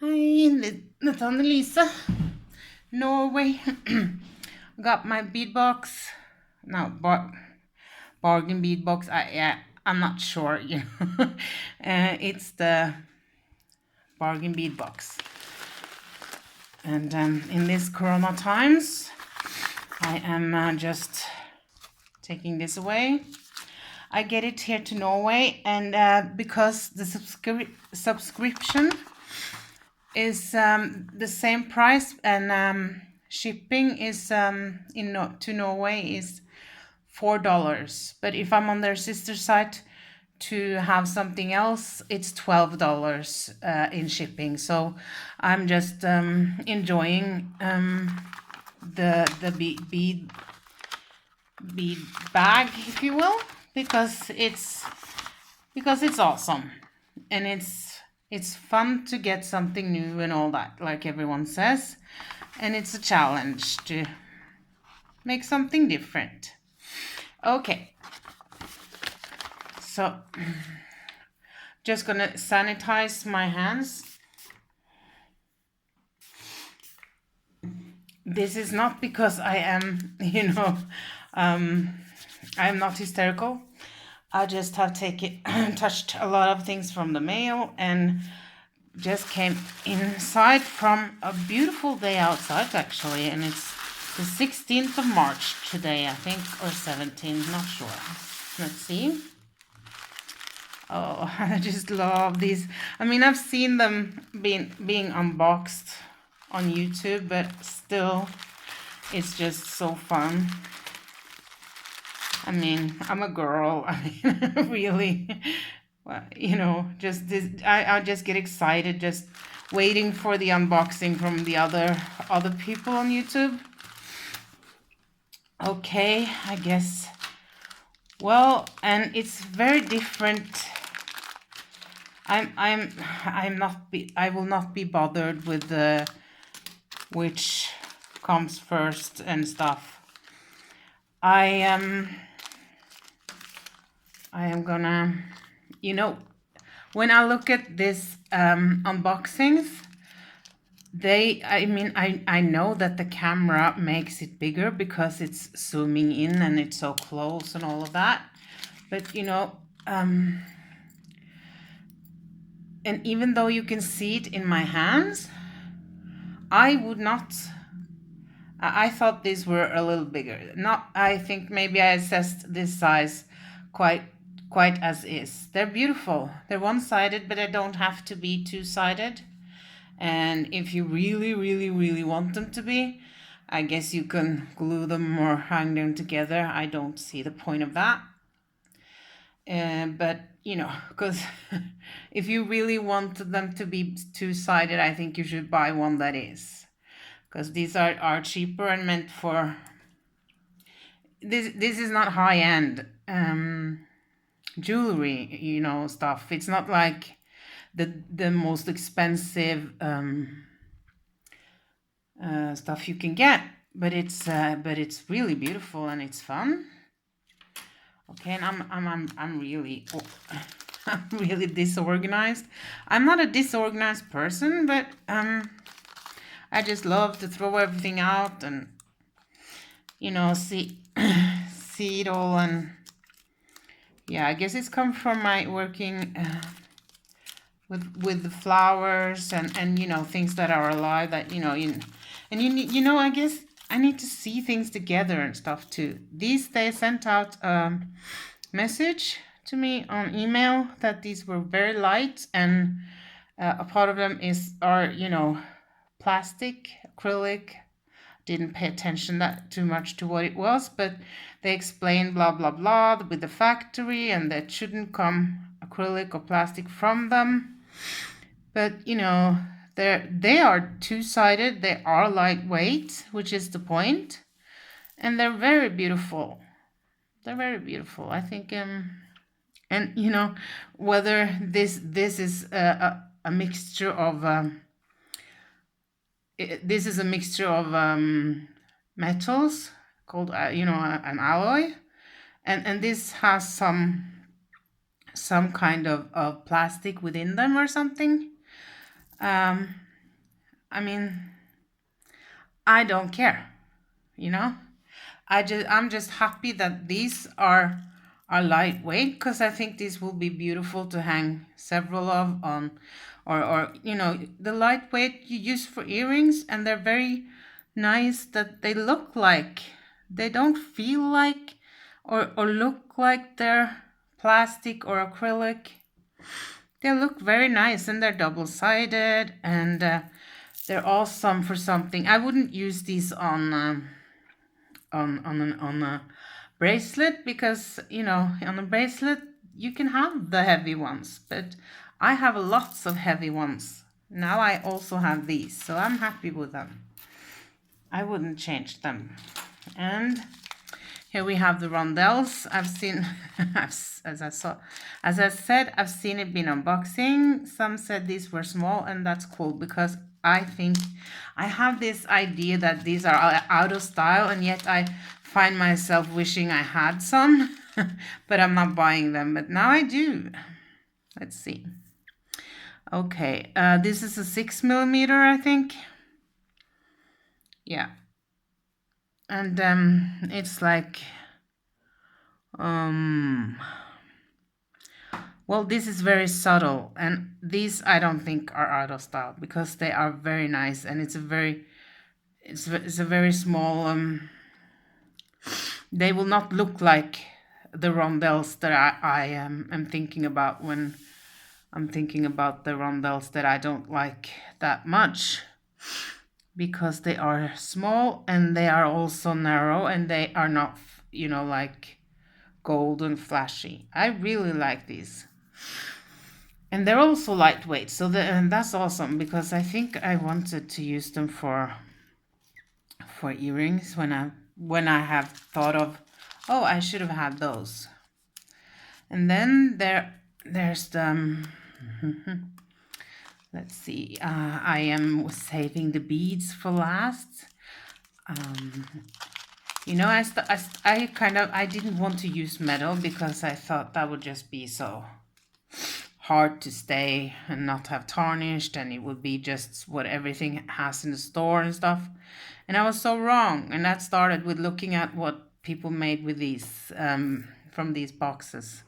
Hi, it's Annelisa, Norway. Got my bead box. No, bargain bead box. I'm not sure. It's the bargain bead box. And in these Corona times, I am just taking this away. I get it here to Norway, and because the subscription is the same price, and shipping is to Norway is $4. But if I'm on their sister site to have something else, it's $12 in shipping. So I'm just enjoying the bead bag, if you will, because it's awesome, and it's fun to get something new and all that, like everyone says, and it's a challenge to make something different. Okay, so just gonna sanitize my hands. This is not because I am, I'm not hysterical. I just have touched a lot of things from the mail and just came inside from a beautiful day outside, actually, and it's the 16th of March today, I think, or 17th, not sure. Let's see. Oh, I just love these. I mean, I've seen them being unboxed on YouTube, but still, it's just so fun. I mean, I'm a girl. I mean, really, well, just this. I just get excited just waiting for the unboxing from the other people on YouTube. Okay, I guess. Well, and it's very different. I will not be bothered with the which comes first and stuff. I am gonna, when I look at this unboxings, I know that the camera makes it bigger because it's zooming in and it's so close and all of that. But, and even though you can see it in my hands, I thought these were a little bigger. I think maybe I assessed this size quite as is. They're beautiful. They're one-sided, but they don't have to be two-sided. And if you really, really, really want them to be, I guess you can glue them or hang them together. I don't see the point of that. But, because if you really want them to be two-sided, I think you should buy one that is. Because these are cheaper and meant for... This is not high-end jewelry, stuff. It's not like the most expensive stuff you can get, but it's really beautiful and it's fun. Okay, and I'm really I'm really disorganized. I'm not a disorganized person, but I just love to throw everything out and see it all. And yeah, I guess it's come from my working with the flowers and things that are alive, that I guess I need to see things together and stuff too. They sent out a message to me on email that these were very light, and a part of them are plastic, acrylic. Didn't pay attention that too much to what it was, but they explained blah blah blah with the factory, and that shouldn't come acrylic or plastic from them. But they are two-sided. They are lightweight, which is the point, and they're very beautiful. They're very beautiful, I think. And whether this is a mixture of this is a mixture of metals called an alloy, and this has some kind of plastic within them or something. I mean, I don't care, you know. I'm just happy that these are lightweight, because I think these will be beautiful to hang several of on, or the lightweight you use for earrings, and they're very nice that they look like, they don't feel like or look like they're plastic or acrylic. They look very nice, and they're double-sided, and they're awesome for something. I wouldn't use these on a bracelet, because on a bracelet you can have the heavy ones, but I have lots of heavy ones. Now I also have these, so I'm happy with them. I wouldn't change them. And here we have the rondelles. I've seen, as I said, I've seen it been unboxing. Some said these were small, and that's cool, because I think I have this idea that these are out of style, and yet I find myself wishing I had some, but I'm not buying them. But now I do. Let's see. Okay, this is a 6mm, I think. Yeah. And it's like, well, this is very subtle, and these I don't think are out of style, because they are very nice, and it's a very small, they will not look like the rondelles that I am thinking about when I'm thinking about the rondelles that I don't like that much, because they are small, and they are also narrow, and they are not, like gold and flashy. I really like these. And they're also lightweight, so and that's awesome, because I think I wanted to use them for earrings when I have thought of, oh, I should have had those. And then there's the let's see, I am saving the beads for last. I didn't want to use metal, because I thought that would just be so hard to stay and not have tarnished, and it would be just what everything has in the store and stuff. And I was so wrong. And that started with looking at what people made with these from these boxes.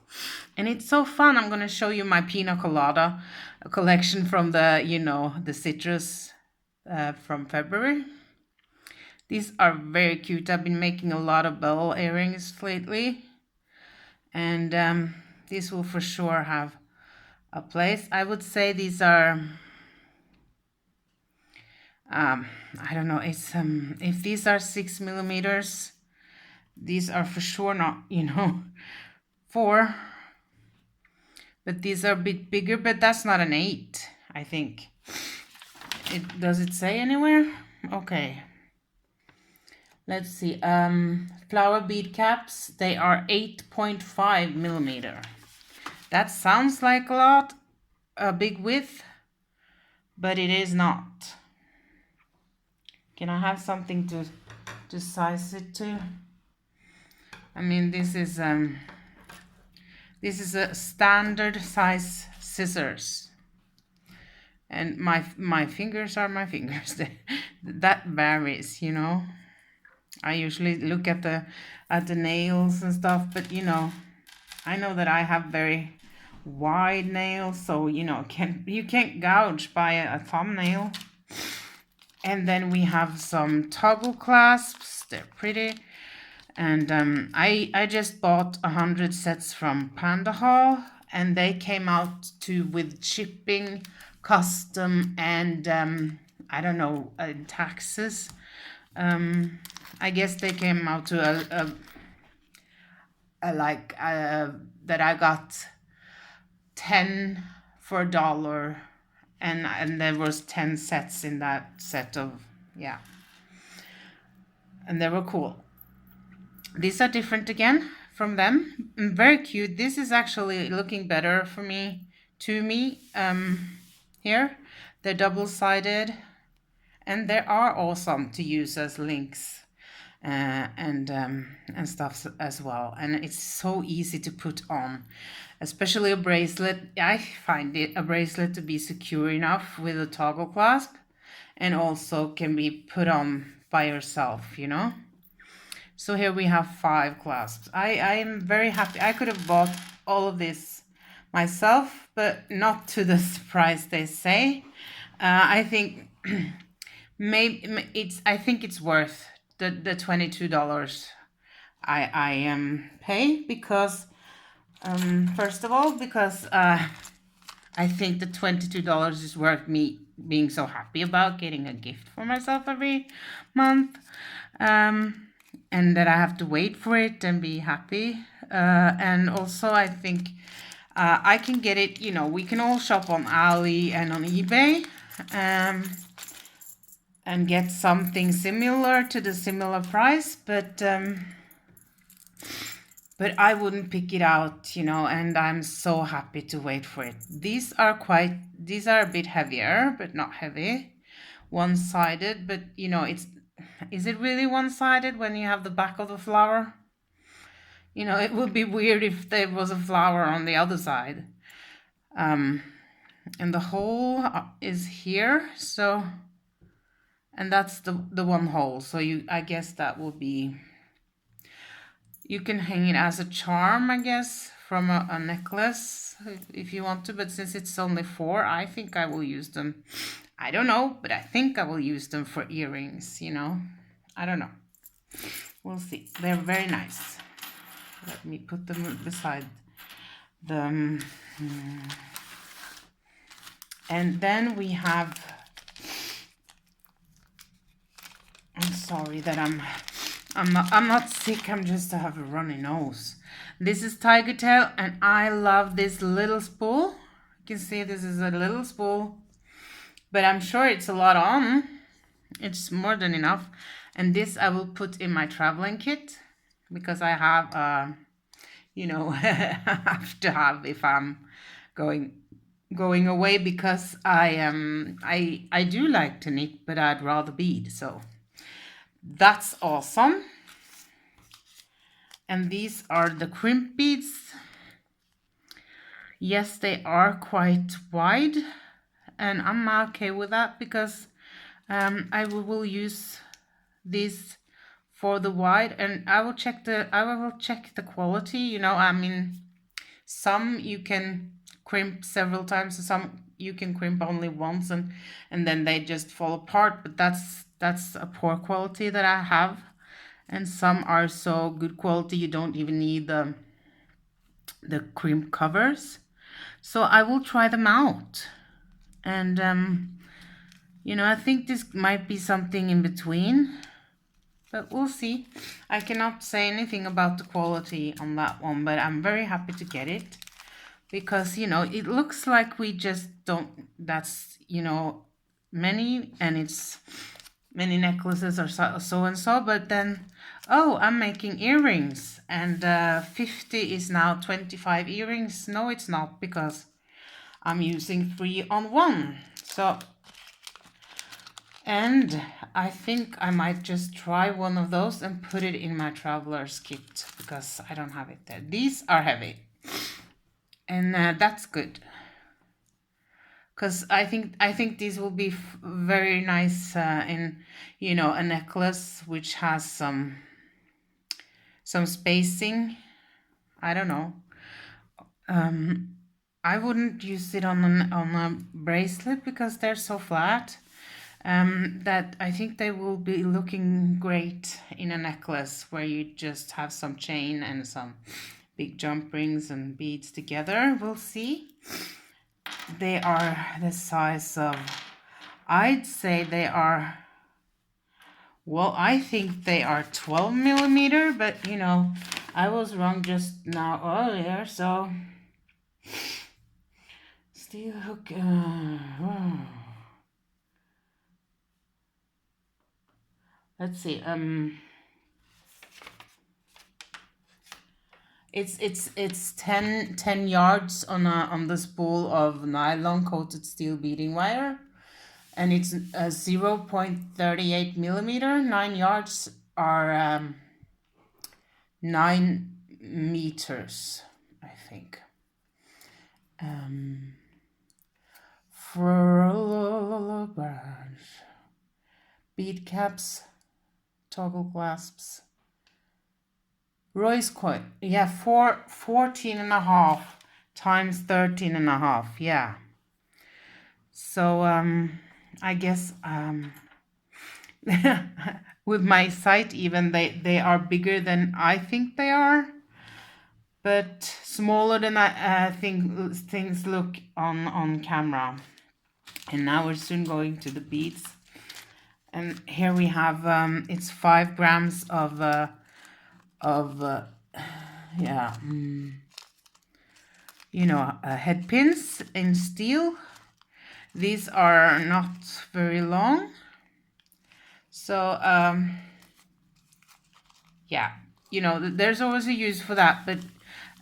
And it's so fun. I'm going to show you my pina colada collection from the citrus from February. These are very cute. I've been making a lot of bell earrings lately. And these will for sure have a place. I would say these are, I don't know, it's if these are 6mm, these are for sure not 4, but these are a bit bigger. But that's not an 8, I think. Does it say anywhere? Okay, let's see. Flower bead caps, they are 8.5mm. That sounds like a big width, but it is not. Can I have something to size it to? I mean, this is a standard size scissors, and my fingers are my fingers. That varies, I usually look at the nails and stuff, but I know that I have very wide nails, so you can't gouge by a thumbnail. And then we have some toggle clasps. They're pretty. And I just bought 100 sets from Panda Hall, and they came out with shipping, custom, and I don't know, taxes. I guess they came out to that I got 10 for $1, and there was 10 sets in that set of, yeah. And they were cool. These are different again from them. Very cute. This is actually looking better for me, here. They're double-sided, and they are awesome to use as links and stuff as well. And it's so easy to put on, especially a bracelet. I find a bracelet to be secure enough with a toggle clasp, and also can be put on by yourself, you know. So here we have 5 clasps. I am very happy. I could have bought all of this myself, but not to the price they say. I think maybe I think it's worth the $22 I pay, because first of all, because I think the $22 is worth me being so happy about getting a gift for myself every month. And that I have to wait for it and be happy. And also I think I can get it, you know, we can all shop on Ali and on eBay, and get something similar to the similar price, but I wouldn't pick it out, you know, and I'm so happy to wait for it. These are a bit heavier, but not heavy. One-sided, but you know, is it really one-sided when you have the back of the flower? You know, it would be weird if there was a flower on the other side. And the hole is here, so, and that's the one hole. So I guess that will be, you can hang it as a charm, I guess, from a necklace if you want to, but since it's only 4, I think I will use them. I don't know, but I think I will use them for earrings, you know. I don't know. We'll see. They're very nice. Let me put them beside them. And then we have, I'm sorry that I'm not sick, I'm just I have a runny nose. This is Tiger Tail, and I love this little spool. You can see this is a little spool, but I'm sure it's a lot on. It's more than enough. And this I will put in my traveling kit, because I have, you know, have to have if I'm going away, because I do like to knit, but I'd rather bead. So that's awesome. And these are the crimp beads. Yes, they are quite wide, and I'm okay with that, because I will use these for the wide, and I will check the quality. You know, I mean, some you can crimp several times, some you can crimp only once, and then they just fall apart. But that's a poor quality that I have, and some are so good quality you don't even need the crimp covers. So I will try them out, and you know, I think this might be something in between, but we'll see. I cannot say anything about the quality on that one, but I'm very happy to get it, because, you know, it looks like we just don't, that's, you know, many, and it's many necklaces or so and so, but then, oh, I'm making earrings, and 50 is now 25 earrings. No, it's not, because I'm using 3 on 1. So, and I think I might just try one of those and put it in my traveler's kit, because I don't have it there. These are heavy, and that's good, because I think these will be very nice in, you know, a necklace which has some spacing. I don't know. I wouldn't use it on a bracelet, because they're so flat. That I think they will be looking great in a necklace where you just have some chain and some big jump rings and beads together. We'll see. They are the size of, I'd say they are, well, I think they are 12 millimeter, but you know, I was wrong just now earlier, so steel hook. Let's see. It's 10 yards on the spool of nylon coated steel beading wire, and it's 0.38 millimeter. 9 yards are 9 meters, I think. For a branch. bead caps, toggle clasps. Rose coin, yeah, 14.5 times 13.5, yeah. So I guess with my site even they are bigger than I think they are, but smaller than I think things look on camera. And now we're soon going to the beads, and here we have it's 5 grams of yeah, you know, head pins in steel. These are not very long, so yeah, you know, there's always a use for that, but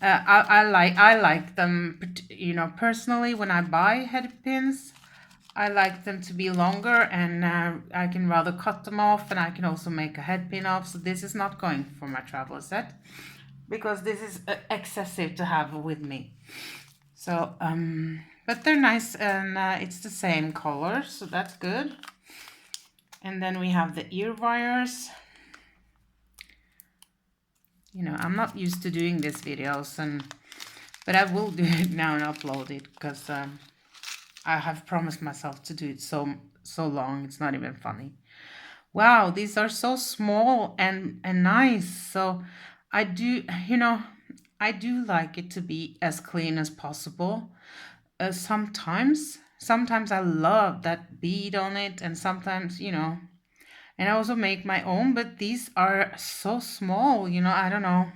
I like them, you know, personally. When I buy head pins, I like them to be longer, and I can rather cut them off, and I can also make a head pin off. So this is not going for my travel set, because this is excessive to have with me. So but they're nice, and it's the same color, so that's good. And then we have the ear wires. You know, I'm not used to doing these videos, but I will do it now and upload it, because I have promised myself to do it so long. It's not even funny. Wow, these are so small and nice. So I do, you know, I do like it to be as clean as possible. Sometimes I love that bead on it, and sometimes, you know, and I also make my own, but these are so small, you know, I don't know.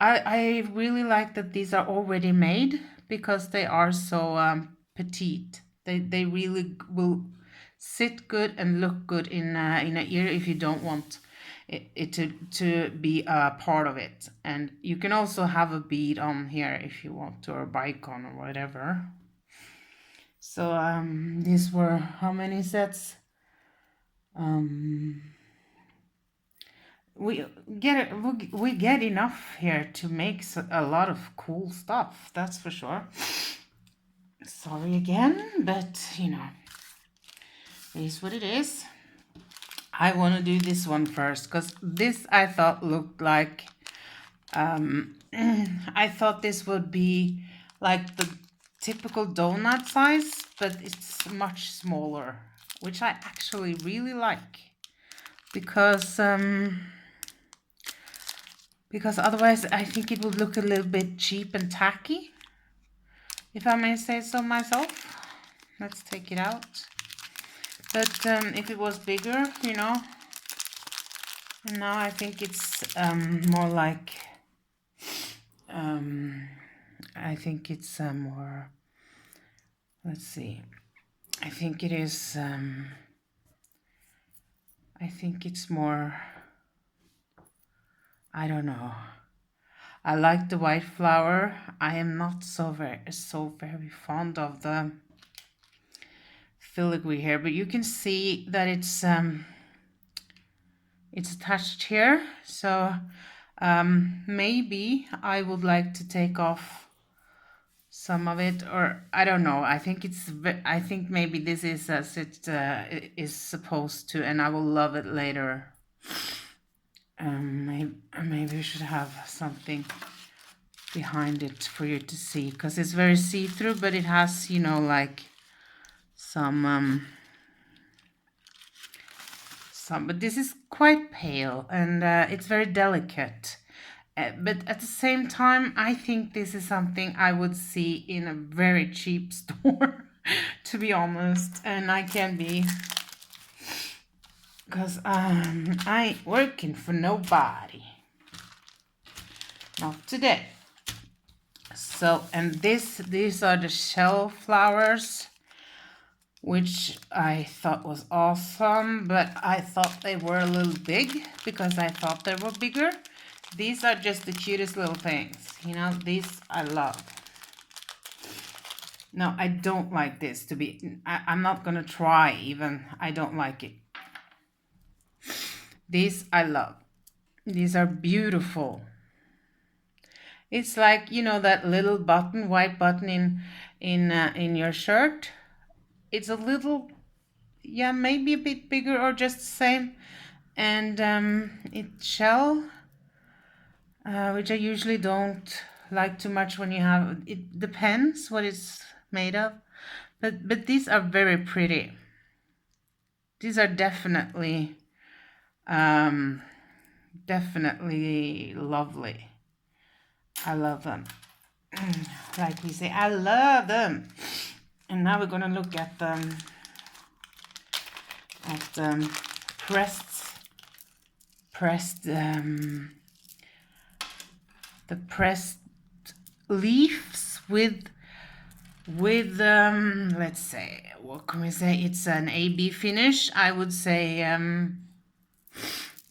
I really like that these are already made, because they are so petite. They really will sit good and look good in a ear if you don't want it to be a part of it. And you can also have a bead on here if you want to, or a bike on, or whatever. So these were how many sets? We get enough here to make a lot of cool stuff, that's for sure. Sorry again, but you know, it is what it is. I want to do this one first, because this I thought looked like I thought this would be like the typical donut size, but it's much smaller, which I actually really like, because otherwise I think it would look a little bit cheap and tacky, if I may say so myself. Let's take it out. But if it was bigger, you know, and now I think it's more like, I think it's more, let's see, I think it is, I think it's more, I don't know. I like the white flower. I am not so very fond of the filigree here, but you can see that it's attached here. So maybe I would like to take off some of it, or I don't know. I think maybe this is as it is supposed to, and I will love it later. Maybe we should have something behind it for you to see, because it's very see-through, but it has, you know, like some, but this is quite pale, and it's very delicate. But at the same time, I think this is something I would see in a very cheap store, to be honest. And I can be, because I ain't working for nobody. Not today. So, and these are the shell flowers, which I thought was awesome, but I thought they were a little big, because I thought they were bigger. These are just the cutest little things, you know, these I love. No, I don't like this to be, I'm not gonna try even, I don't like it. These I love. These are beautiful. It's like, you know, that little button, white button in your shirt. It's a little, yeah, maybe a bit bigger or just the same. And it's shell, which I usually don't like too much when you have, it depends what it's made of. But these are very pretty. These are definitely definitely lovely. I love them. Like we say, I love them. And now we're gonna look at pressed the pressed leaves with let's say, what can we say? It's an AB finish. I would say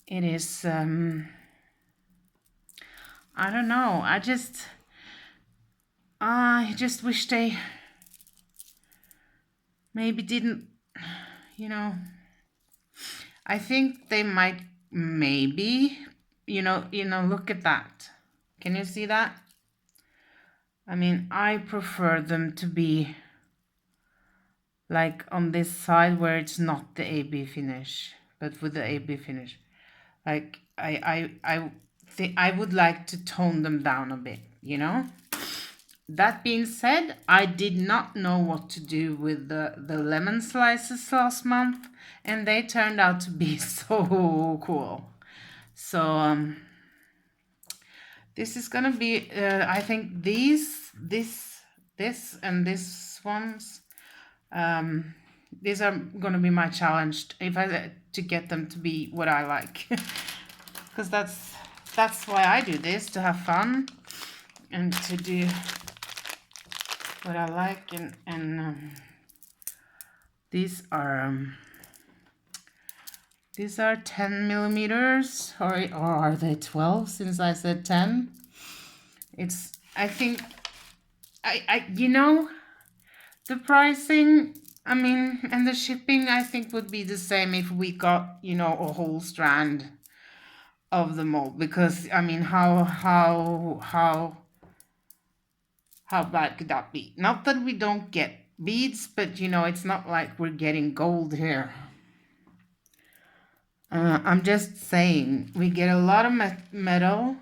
it is I don't know. I just wish they maybe didn't, you know, I think they might maybe, look at that. Can you see that? I mean, I prefer them to be like on this side where it's not the AB finish, but with the AB finish. Like I think I would like to tone them down a bit, you know? That being said, I did not know what to do with the lemon slices last month, and they turned out to be so cool. So this is gonna be, I think this, and this ones, these are gonna be my challenge if I to get them to be what I like, because that's why I do this, to have fun and to do what I like. And these are 10 millimeters, or are they 12? Since I said 10, it's, I think, the pricing, I mean, and the shipping, I think would be the same if we got, a whole strand of the mold, because I mean, how bad could that be? Not that we don't get beads, but it's not like we're getting gold here. I'm just saying, we get a lot of metal,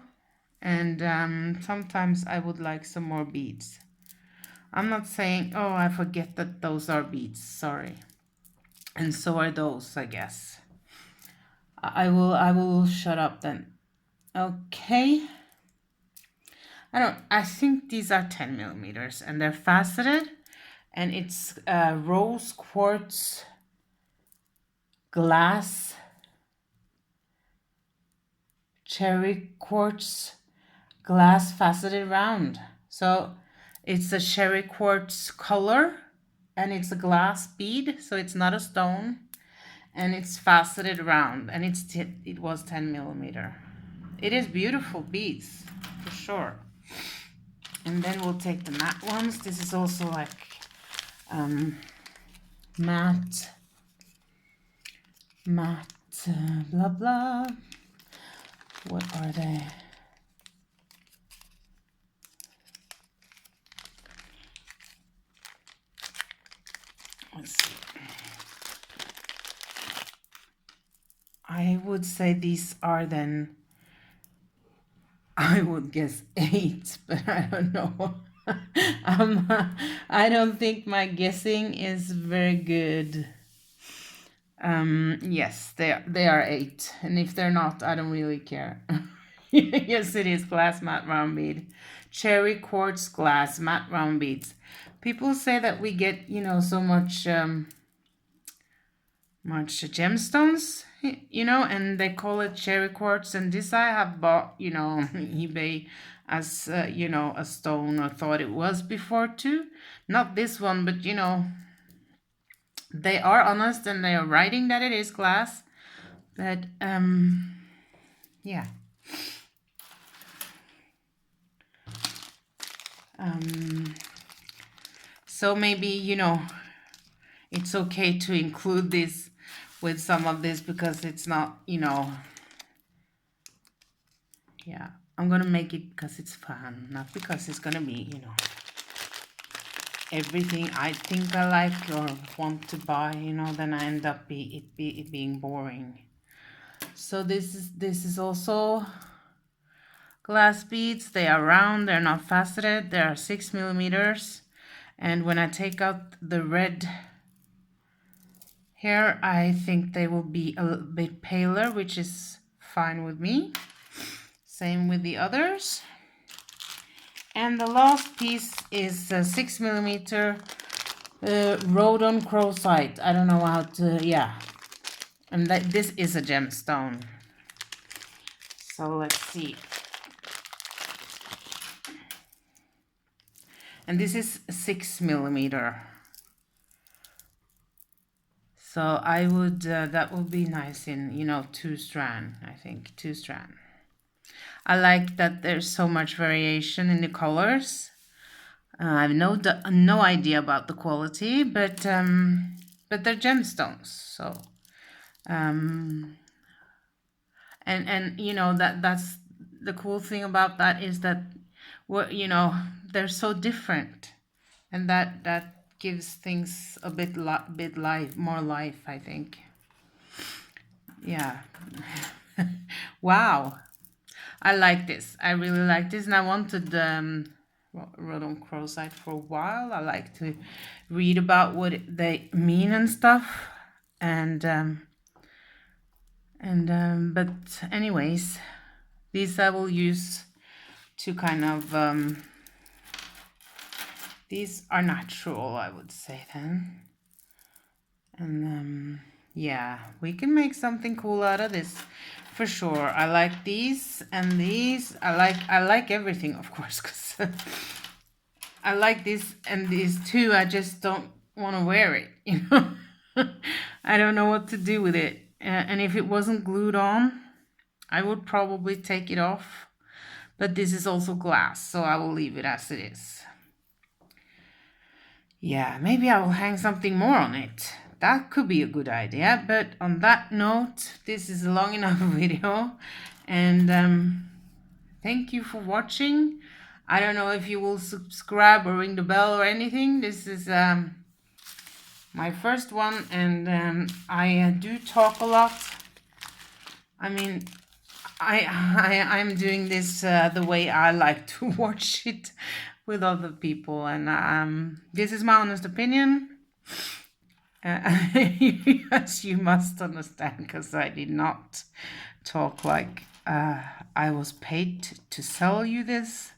and sometimes I would like some more beads. I'm not saying, oh, I forget that those are beads, sorry. And so are those, I guess. I will shut up then. Okay. I think these are 10 millimeters, and they're faceted, and it's rose quartz glass, cherry quartz glass faceted round. So it's a cherry quartz color, and it's a glass bead, so it's not a stone, and it's faceted round, and it was 10 millimeter. It is beautiful beads, for sure. And then we'll take the matte ones. This is also like matte, blah blah. What are they? Let's see. I would say these are then, I would guess 8, but I don't know. I don't think my guessing is very good. Yes, they are 8, and if they're not, I don't really care. Yes, it is glass matte round bead, cherry quartz glass matte round beads. People say that we get, so much gemstones, and they call it cherry quartz. And this I have bought, eBay as, a stone, or thought it was before too. Not this one, but, they are honest and they are writing that it is glass. But, yeah. So maybe, it's okay to include this with some of this, because it's not, yeah, I'm gonna make it because it's fun, not because it's gonna be, everything I think I like or want to buy, you know, then I end up it being boring. So this is also glass beads. They are round, they're not faceted, they are 6 millimeters. And when I take out the red here, I think they will be a little bit paler, which is fine with me. Same with the others. And the last piece is a 6 millimeter rhodon crocite. I don't know how to, yeah. And this is a gemstone. So let's see. And this is 6 millimeter. So I would, that would be nice in, you know, 2 strand, I think, 2 strand. I like that there's so much variation in the colors. I have no idea about the quality, but they're gemstones. So, and you know, that's the cool thing about that is that, you know, they're so different, and that gives things a bit more life, I think. Yeah. Wow. I like this. I really like this, and I wanted rhodon crocite for a while. I like to read about what they mean and stuff, but anyways, these I will use to kind of these are natural, I would say then, and yeah, we can make something cool out of this. For sure. I like these and these. I like everything, of course, because I like this and these too. I just don't want to wear it, you know. I don't know what to do with it. And if it wasn't glued on, I would probably take it off. But this is also glass, so I will leave it as it is. Yeah, maybe I will hang something more on it. That could be a good idea. But on that note, this is a long enough video, and thank you for watching. I don't know if you will subscribe or ring the bell or anything. This is my first one, and I do talk a lot. I mean, I'm doing this the way I like to watch it with other people, and this is my honest opinion. As you must understand, because I did not talk like I was paid to sell you this.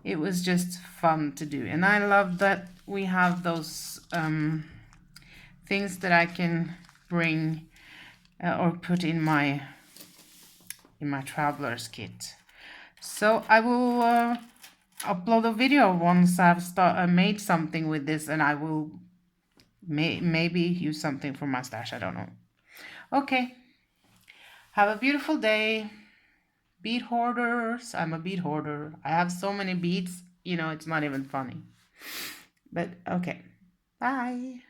It was just fun to do, and I love that we have those things that I can bring or put in my traveler's kit. So I will upload a video once I've made something with this, and I will maybe use something for my stash. I don't know. Okay. Have a beautiful day. Bead hoarders. I'm a bead hoarder. I have so many beads, you know, it's not even funny. But okay. Bye.